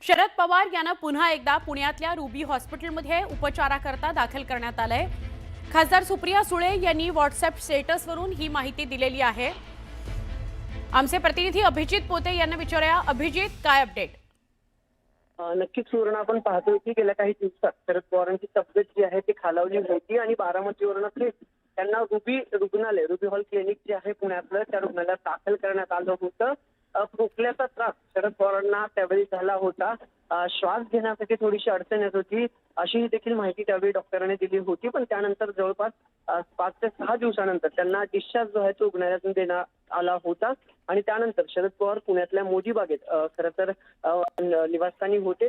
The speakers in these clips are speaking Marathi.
शरद पवार यांना पुन्हा एकदा पुण्यातल्या रुबी हॉस्पिटलमध्ये उपचाराकरता दाखल करण्यात आलंय। खासदार सुप्रिया सुळे यांनी व्हॉट्सअप स्टेटसवरून ही माहिती दिलेली आहे। आमचे प्रतिनिधी अभिजित पोते यांना विचारूया। अभिजित, काय अपडेट? नक्कीच सुवर्ण, आपण पाहतोय की गेल्या काही दिवसात शरद पवारांची तब्येत जी आहे ती खालावली होती आणि बारामतीवरून थेट त्यांना रुबी रुग्णालय, रुबी हॉल क्लिनिक जे आहे पुण्यातलं, त्या रुग्णालयात दाखल करण्यात आलं होतं। खोकल्याचा त्रास शरद पवारांना त्यावेळी झाला होता। श्वास घेण्यासाठी थोडीशी अडचण येत होती, अशी देखील माहिती त्यावेळी डॉक्टरांनी दिली होती। पण त्यानंतर जवळपास 5 ते 6 दिवसानंतर त्यांना डिस्चार्ज जो आहे तो रुग्णालयातून देण्यात आला होता आणि त्यानंतर शरद पवार पुण्यातल्या मोदी बागेत खरं तर निवासस्थानी होते।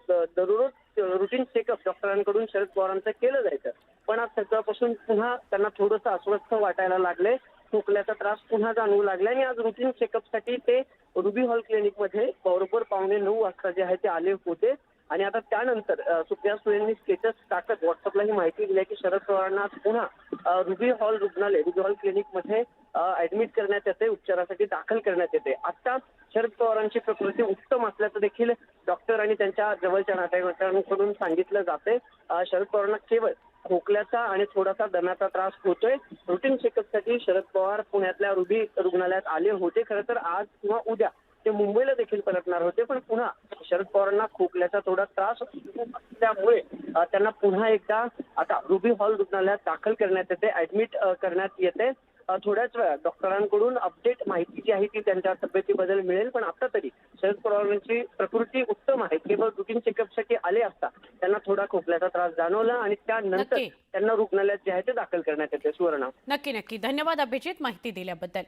दररोज रुटीन चेकअप डॉक्टरांकडून शरद पवारांचं केलं जायचं, पण आज सकाळपासून पुन्हा त्यांना थोडंसं अस्वस्थ वाटायला लागले, खोकल्याचा त्रास पुन्हा जाणवू लागला आणि आज रुटीन चेकअपसाठी ते रुबी हॉल क्लिनिकमध्ये बरोबर 8:45 वाजता जे आहे ते आले होते। आणि आता त्यानंतर सुप्रिया सुळेंनी स्टेटस टाकत व्हॉट्सअपला ही माहिती दिली की शरद पवारांना आज पुन्हा रुबी हॉल रुग्णालय, रुबी हॉल क्लिनिकमध्ये ऍडमिट करण्यात येते, उपचारासाठी दाखल करण्यात येते। आता शरद पवारांची प्रकृती उत्तम असल्याचं देखील डॉक्टर आणि त्यांच्या जवळच्या नातेवाईकांकडून सांगितलं जाते। शरद पवारांना केवळ खोकल्याचा आणि थोडासा दम्याचा त्रास होतोय। रुटीन चेकअपसाठी शरद पवार पुण्यातल्या रुबी रुग्णालयात आले होते। खरं तर आज किंवा उद्या ते मुंबईला देखील परतणार होते, पण पुन्हा शरद पवारांना खोकल्याचा थोडा त्रास असल्यामुळे त्यांना पुन्हा एकदा आता रुबी हॉल रुग्णालयात दाखल करण्यात येते, ऍडमिट करण्यात येते। थोड्याच वेळात डॉक्टरांकडून अपडेट माहिती जी आहे ती त्यांच्या तब्येतीबद्दल मिळेल, पण आता तरी शरद पवारांची प्रकृती उत्तम आहे। केवळ रुटीन चेकअपसाठी आले असता त्यांना थोडा खोकल्याचा त्रास जाणवला आणि त्यानंतर त्यांना रुग्णालयात जे आहे ते दाखल करण्यात येते। सुवर्ण, नक्की धन्यवाद अभिजित, माहिती दिल्याबद्दल।